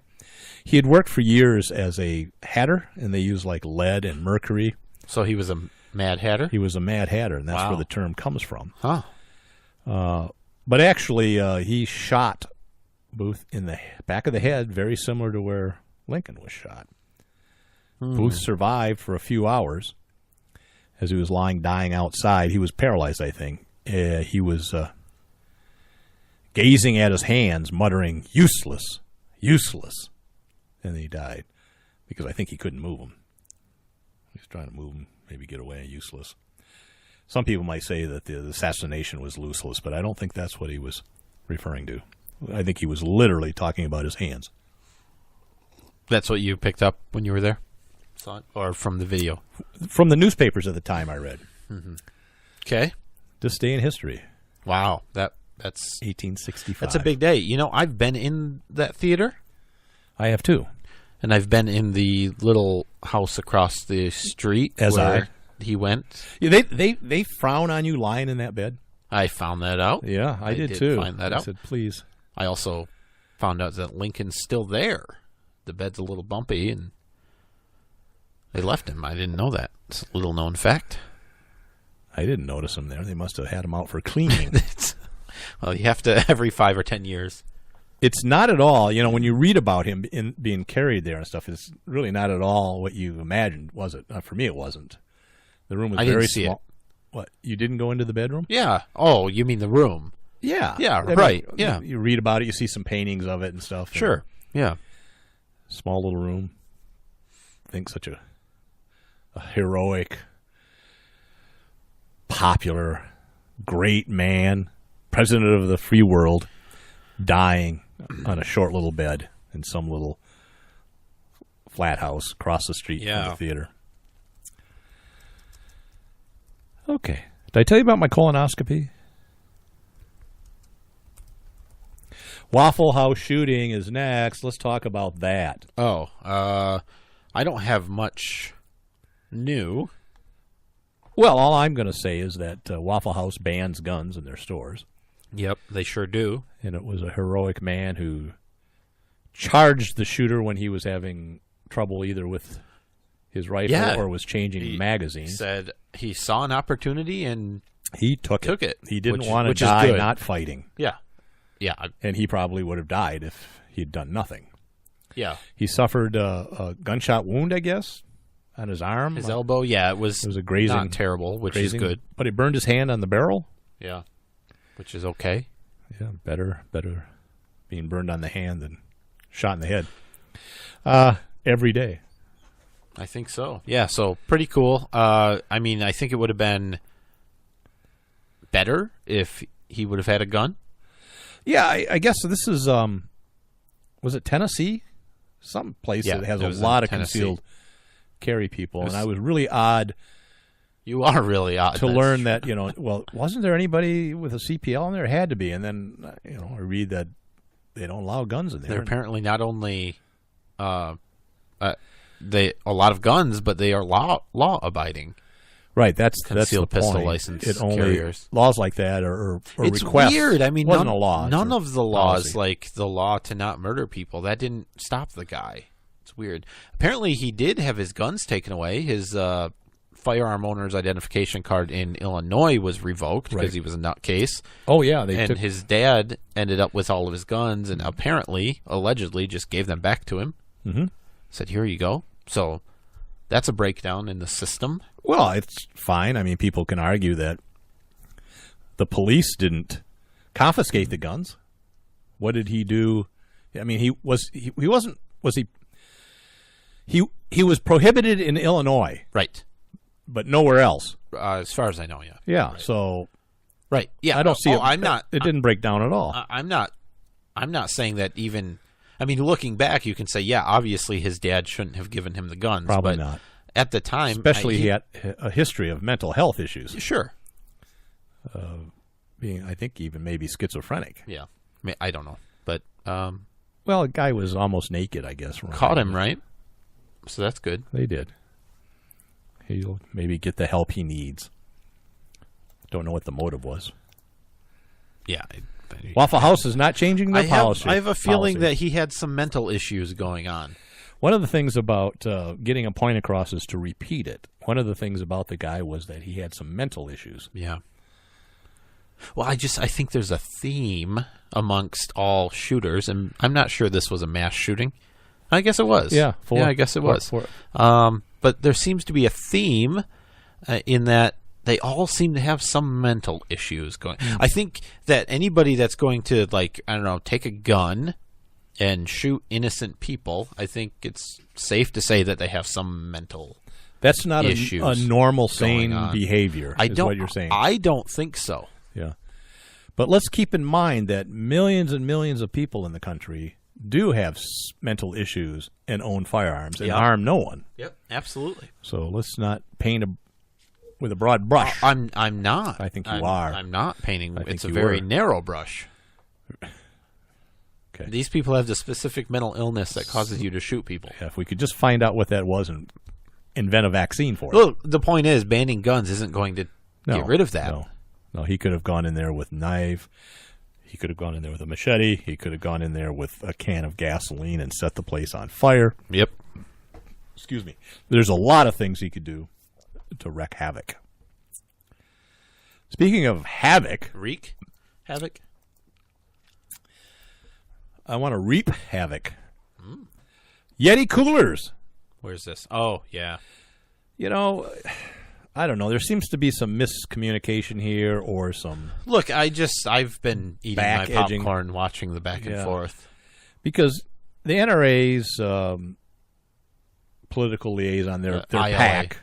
He had worked for years as a hatter, and they used like lead and mercury. So he was a Mad Hatter? He was a Mad Hatter, and that's where the term comes from. Huh. But actually, he shot Booth in the back of the head, very similar to where Lincoln was shot. Booth survived for a few hours as he was lying dying outside. He was paralyzed, I think, he was gazing at his hands, muttering, "Useless, useless." And he died because I think he couldn't move them. He was trying to move them, maybe get away, useless. Some people might say that the assassination was useless, but I don't think that's what he was referring to. I think he was literally talking about his hands. That's what you picked up when you were there? Saw it? Or from the video? From the newspapers at the time I read. Okay. This day in history. Wow. That's 1865. That's a big day. You know, I've been in that theater. I have too. And I've been in the little house across the street where he went. Yeah, they frown on you lying in that bed. I found that out. Yeah, I did too. Find that out. I said, please. I also found out that Lincoln's still there. The bed's a little bumpy, and they left him. I didn't know that. It's a little known fact. I didn't notice him there. They must have had him out for cleaning. Well, you have to every 5 or 10 years. It's not at all, when you read about him being carried there and stuff, it's really not at all what you imagined, was it? For me, it wasn't. The room was very small. It. What? You didn't go into the bedroom? Yeah. Oh, you mean the room? Yeah. Yeah, right. Yeah. You read about it, you see some paintings of it and stuff. Sure. Yeah. Small little room. I think such a heroic, popular, great man, president of the free world, dying on a short little bed in some little flat house across the street from the theater. Okay. Did I tell you about my colonoscopy? Waffle House shooting is next. Let's talk about that. Oh, I don't have much new. Well, all I'm going to say is that Waffle House bans guns in their stores. Yep, they sure do. And it was a heroic man who charged the shooter when he was having trouble either with his rifle or was changing magazines. He said he saw an opportunity and he took it. He didn't want to die not fighting. Yeah. Yeah. And he probably would have died if he'd done nothing. Yeah. He suffered a gunshot wound, I guess, on his arm. His elbow, yeah. It was a grazing. Not terrible, which is good. But he burned his hand on the barrel. Yeah. Which is okay. Yeah, better being burned on the hand than shot in the head. Every day. I think so. Yeah, so pretty cool. I mean, I think it would have been better if he would have had a gun. Yeah, I guess this is, was it Tennessee? Some place that has a lot of concealed carry people. And I was really odd. You are really odd. To learn that, well, wasn't there anybody with a CPL in there? It had to be. And then, I read that they don't allow guns in there. They're apparently not only a lot of guns, but they are law abiding. Right, that's concealed the pistol point. license carriers. Laws like that or it's requests. Weird. I mean, none of the laws, like the law to not murder people, that didn't stop the guy. It's weird. Apparently, he did have his guns taken away. His firearm owner's identification card in Illinois was revoked because he was a nutcase. Oh yeah, his dad ended up with all of his guns, and apparently, allegedly, just gave them back to him. Mm-hmm. Said, "Here you go." So that's a breakdown in the system. Well, it's fine. I mean, people can argue that the police didn't confiscate the guns. What did he do? I mean, he was prohibited in Illinois, right? But nowhere else, as far as I know. Yeah. Yeah. Right. So, right. Yeah. I don't see it. I'm not. It didn't break down at all. I'm not saying that even. I mean, looking back, you can say, yeah, obviously his dad shouldn't have given him the guns. Probably but not. At the time, especially he had a history of mental health issues. Sure. Being, I think, even maybe schizophrenic. Yeah. I don't know, but well, the guy was almost naked, I guess. Caught him, right? So that's good. They did. He'll maybe get the help he needs. Don't know what the motive was. Yeah. Waffle House is not changing their policy. I have a feeling that he had some mental issues going on. One of the things about getting a point across is to repeat it. One of the things about the guy was that he had some mental issues. Yeah. Well, I think there's a theme amongst all shooters, and I'm not sure this was a mass shooting. I guess it was. Yeah. I guess it was. But there seems to be a theme in that they all seem to have some mental issues going. I think that anybody that's going to, like, I don't know, take a gun and shoot innocent people, I think it's safe to say that they have some mental That's not issues a normal, sane on. behavior, is what you're saying. I don't think so. Yeah. But let's keep in mind that millions and millions of people in the country do have mental issues and own firearms and harm no one. Yep, absolutely. So let's not paint with a broad brush. I'm not. I think you are. I'm not painting. It's a you very were. narrow brush. Okay. These people have the specific mental illness that causes you to shoot people. Yeah, if we could just find out what that was and invent a vaccine for it. Well, the point is, banning guns isn't going to get rid of that. No, he could have gone in there with a knife. He could have gone in there with a machete. He could have gone in there with a can of gasoline and set the place on fire. Yep. Excuse me. There's a lot of things he could do to wreak havoc. Speaking of havoc. Wreak havoc? I want to reap havoc. YETI coolers. Where's this? Oh, yeah. You know, I don't know. There seems to be some miscommunication here or some... Look, I've been eating my edging. popcorn, watching the back and forth. Because the NRA's political liaison, their PAC,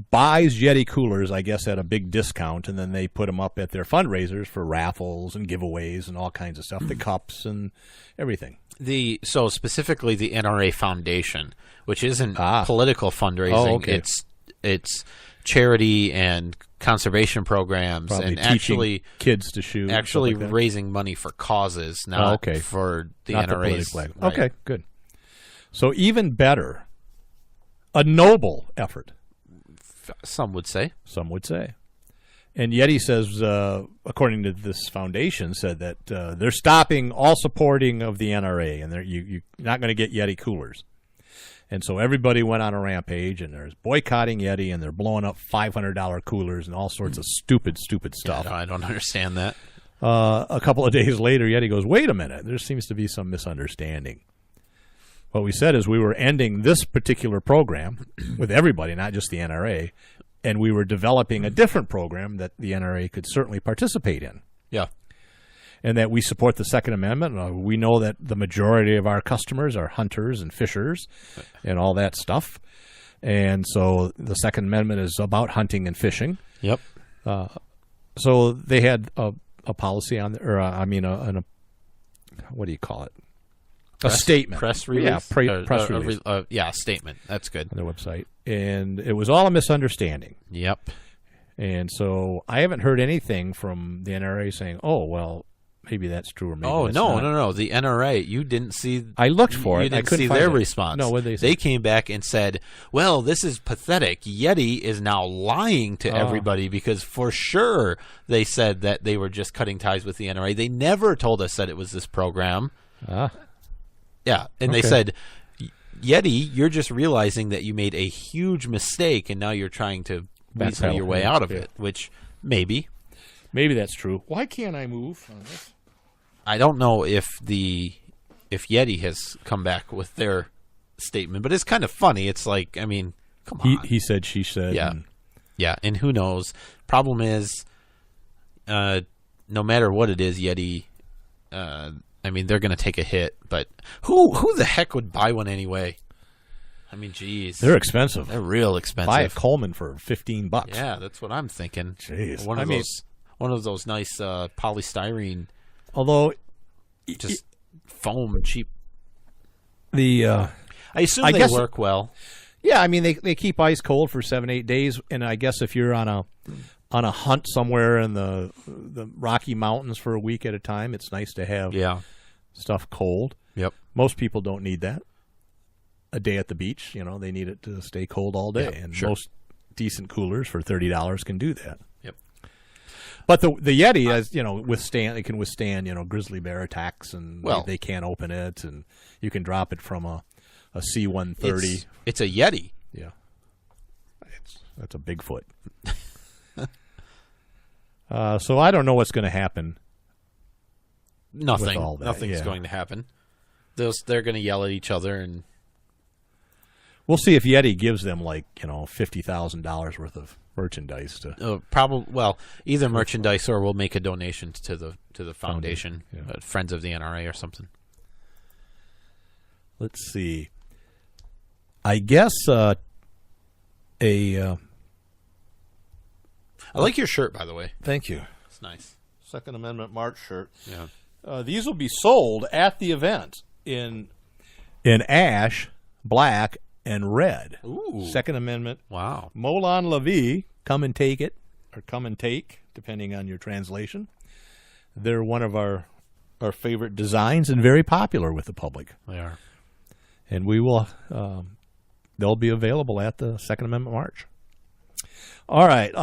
buys YETI coolers, I guess, at a big discount, and then they put them up at their fundraisers for raffles and giveaways and all kinds of stuff, the cups and everything. So specifically the NRA Foundation, which isn't political fundraising. Oh, okay. It's charity and conservation programs. Probably and teaching actually kids to shoot. Actually like raising money for causes, not for the not NRA's. The right. Okay, good. So even better, a noble effort. Some would say. Some would say. And YETI says, according to this foundation, said that they're stopping all supporting of the NRA, and you're not going to get YETI coolers. And so everybody went on a rampage, and they're boycotting YETI, and they're blowing up $500 coolers and all sorts of stupid stuff. Yeah, I don't understand that. A couple of days later, YETI goes, wait a minute, there seems to be some misunderstanding. What we said is we were ending this particular program with everybody, not just the NRA, and we were developing a different program that the NRA could certainly participate in. Yeah. And that we support the Second Amendment. We know that the majority of our customers are hunters and fishers and all that stuff. And so the Second Amendment is about hunting and fishing. Yep. So they had a policy on, what do you call it? A statement. Press release? Yeah, press release. Statement. That's good. On their website. And it was all a misunderstanding. Yep. And so I haven't heard anything from the NRA saying, oh, well, maybe that's true or maybe that's not. No. The NRA, you didn't see... I looked for it. You didn't I couldn't see find their it. response. No, what did they say? They came back and said, well, this is pathetic. YETI is now lying to everybody because for sure they said that they were just cutting ties with the NRA. They never told us that it was this program. Yeah, and they said, YETI, you're just realizing that you made a huge mistake and now you're trying to weasel your way out of it, which maybe. Maybe that's true. Why can't I move on this? I don't know if YETI has come back with their statement, but it's kind of funny. It's like, I mean, come on. He said, she said. Yeah, yeah, and who knows? Problem is, no matter what it is, YETI, I mean, they're going to take a hit, but who the heck would buy one anyway? I mean, geez. They're expensive. They're real expensive. Buy a Coleman for $15. Yeah, that's what I'm thinking. Jeez. One of those nice polystyrene. Although, just foam cheap. I assume they work well. Yeah, I mean they keep ice cold for 7-8 days, and I guess if you're on a hunt somewhere in the Rocky Mountains for a week at a time, it's nice to have stuff cold. Yep. Most people don't need that. A day at the beach, they need it to stay cold all day, and most decent coolers for $30 can do that. Yep. But the YETI, as it can withstand grizzly bear attacks, and they can't open it, and you can drop it from a C-130. It's a YETI. Yeah. That's a Bigfoot. So I don't know what's going to happen. Nothing. With all that. Nothing's going to happen. They're going to yell at each other and. We'll see if Yeti gives them $50,000 worth of merchandise to. Probably. Well, either merchandise or we'll make a donation to the foundation, Friends of the NRA or something. Let's see. I guess I like your shirt, by the way. Thank you. It's nice. Second Amendment March shirt. Yeah. These will be sold at the event in ash, black, and red. Ooh. Second Amendment. Wow. Molon Levy, come and take it, or come and take, depending on your translation. They're one of our favorite designs and very popular with the public. They are. And we will, they'll be available at the Second Amendment March. All right.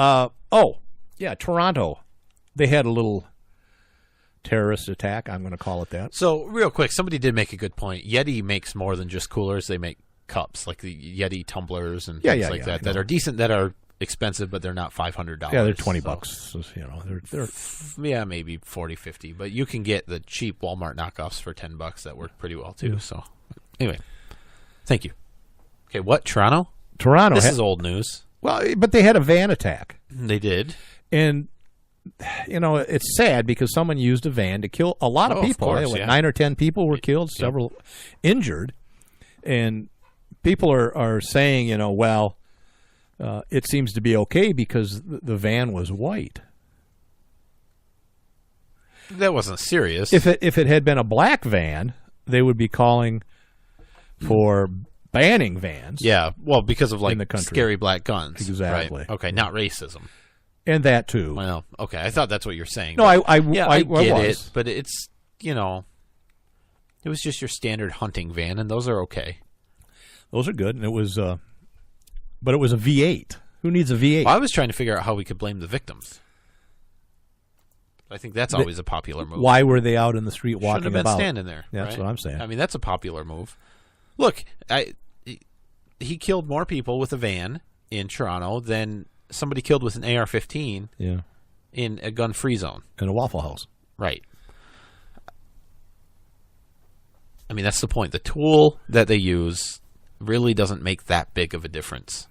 Toronto. They had a little terrorist attack. I'm going to call it that. So, real quick, somebody did make a good point. Yeti makes more than just coolers. They make cups, like the Yeti tumblers and things like that, that are decent, that are expensive, but they're not $500. Yeah, they're $20. So, they're maybe $40, $50. But you can get the cheap Walmart knockoffs for $10 that work pretty well, too. So, anyway, thank you. Okay, what? Toronto? This is old news. Well, but they had a van attack. They did. And, it's sad because someone used a van to kill a lot of people. Of course, 9 or 10 people were killed, several injured. And people are saying, it seems to be okay because the van was white. That wasn't serious. If it had been a black van, they would be calling for banning vans. Yeah, well, because of in the country. Scary black guns. Exactly. Right. Okay, not racism. And that too. Well, okay, I thought that's what you're saying. No, I get was. it, but it's it was just your standard hunting van, and those are okay. Those are good, and it was, but it was a V8. Who needs a V8? Well, I was trying to figure out how we could blame the victims. I think that's always a popular move. Why were they out in the street walking Shouldn't have been about? standing there. That's what I'm saying. I mean, that's a popular move. Look, he killed more people with a van in Toronto than somebody killed with an AR-15 in a gun-free zone. In a Waffle House. Right. I mean, that's the point. The tool that they use really doesn't make that big of a difference.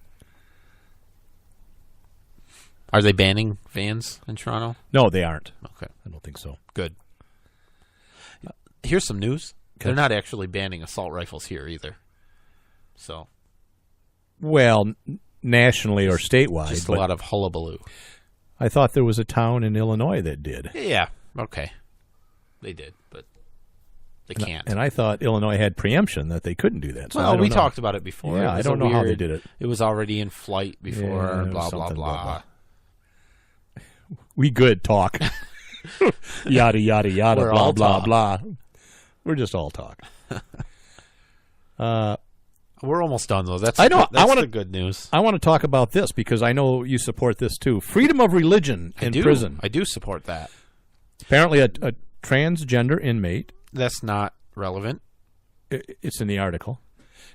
Are they banning vans in Toronto? No, they aren't. Okay. I don't think so. Good. Here's some news. Okay. They're not actually banning assault rifles here either. So. Well, nationally or statewide. Just a lot of hullabaloo. I thought there was a town in Illinois that did. Yeah, okay. They did, but they can't. And I thought Illinois had preemption that they couldn't do that. So well, we talked about it before. Yeah, I don't know how they did it. It was already in flight before, blah, blah, blah. We good talk. Yada, yada, yada, We're blah, all blah, talk. blah. We're just all talk. We're almost done, though. That's the good news. I want to talk about this because I know you support this, too. Freedom of religion in prison. I do support that. Apparently, a transgender inmate. That's not relevant. It's in the article.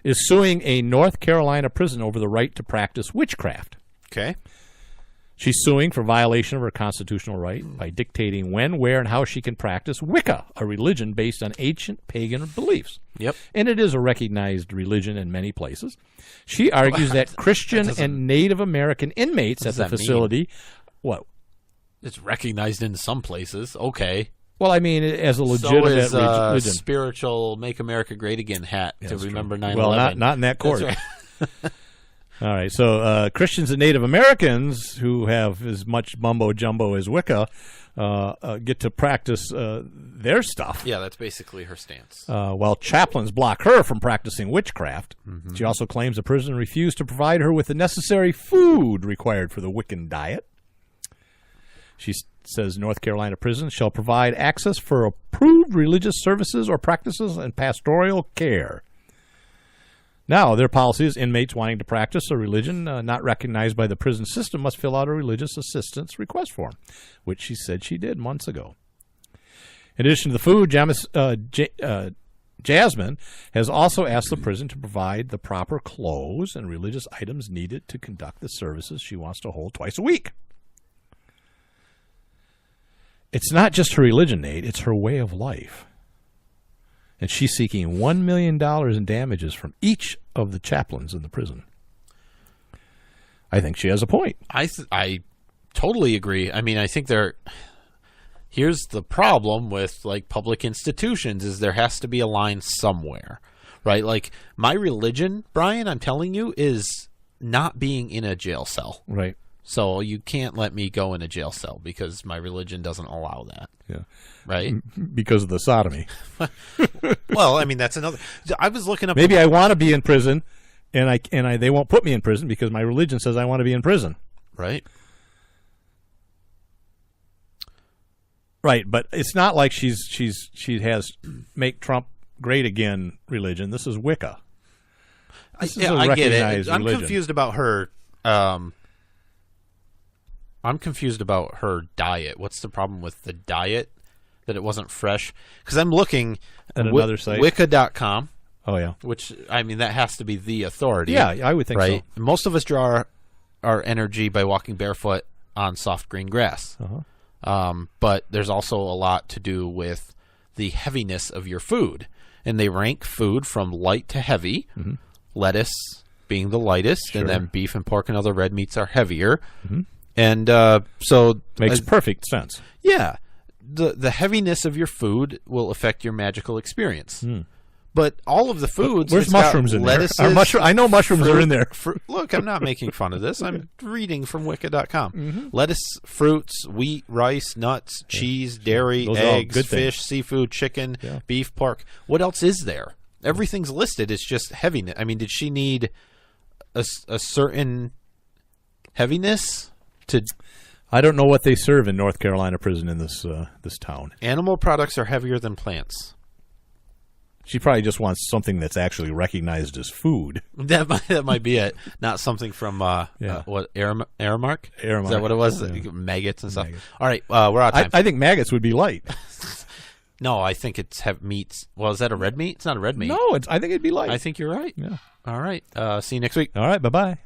Is suing a North Carolina prison over the right to practice witchcraft. Okay. She's suing for violation of her constitutional right by dictating when, where, and how she can practice Wicca, a religion based on ancient pagan beliefs. Yep. And it is a recognized religion in many places. She argues that Christian and Native American inmates at the facility... What? It's recognized in some places. Okay. Well, I mean, as a legitimate religion. Spiritual Make America Great Again hat to remember 9/11. Well, not in that court. That's right. All right, so Christians and Native Americans who have as much mumbo-jumbo as Wicca get to practice their stuff. Yeah, that's basically her stance. While chaplains block her from practicing witchcraft. Mm-hmm. She also claims the prison refused to provide her with the necessary food required for the Wiccan diet. She says North Carolina prisons shall provide access for approved religious services or practices and pastoral care. Now, their policy is inmates wanting to practice a religion not recognized by the prison system must fill out a religious assistance request form, which she said she did months ago. In addition to the food, Jasmine has also asked the prison to provide the proper clothes and religious items needed to conduct the services she wants to hold twice a week. It's not just her religion, Nate. It's her way of life. And she's seeking $1 million in damages from each of the chaplains in the prison. I think she has a point. I totally agree. I mean, I think here's the problem with like public institutions is there has to be a line somewhere, right? Like my religion, Brian, I'm telling you, is not being in a jail cell. Right. So you can't let me go in a jail cell because my religion doesn't allow that. Yeah. Right? Because of the sodomy. Well, I mean, that's another. I was looking up. Maybe I want to be in prison, and they won't put me in prison because my religion says I want to be in prison. Right. Right, but it's not like she has make Trump great again religion. This is Wicca. I get it. I'm confused about her. I'm confused about her diet. What's the problem with the diet? That it wasn't fresh? Because I'm looking at another site, Wicca.com. Oh yeah, which I mean that has to be the authority. Yeah, I would think right? so. Most of us draw our energy by walking barefoot on soft green grass. But there's also a lot to do with the heaviness of your food, and they rank food from light to heavy. Mm-hmm. Lettuce being the lightest, and then beef and pork and other red meats are heavier. Mm-hmm. And so makes perfect sense. Yeah. The heaviness of your food will affect your magical experience. But all of the foods... Where's mushrooms in there? I know mushrooms are in there. Look, I'm not making fun of this. I'm reading from Wicca.com. Lettuce, fruits, wheat, rice, nuts, cheese, dairy, eggs, fish, seafood, chicken, beef, pork. What else is there? Everything's listed. It's just heaviness. I mean, did she need a certain heaviness to... I don't know what they serve in North Carolina prison in this town. Animal products are heavier than plants. She probably just wants something that's actually recognized as food. That might be it. Not something from what Aramark? Aramark. Is that what it was? Yeah. Maggots and stuff. All right, we're out of time. I think maggots would be light. No, I think it's meats. Well, is that a red meat? It's not a red meat. No, I think it'd be light. I think you're right. Yeah. All right. See you next week. All right. Bye-bye.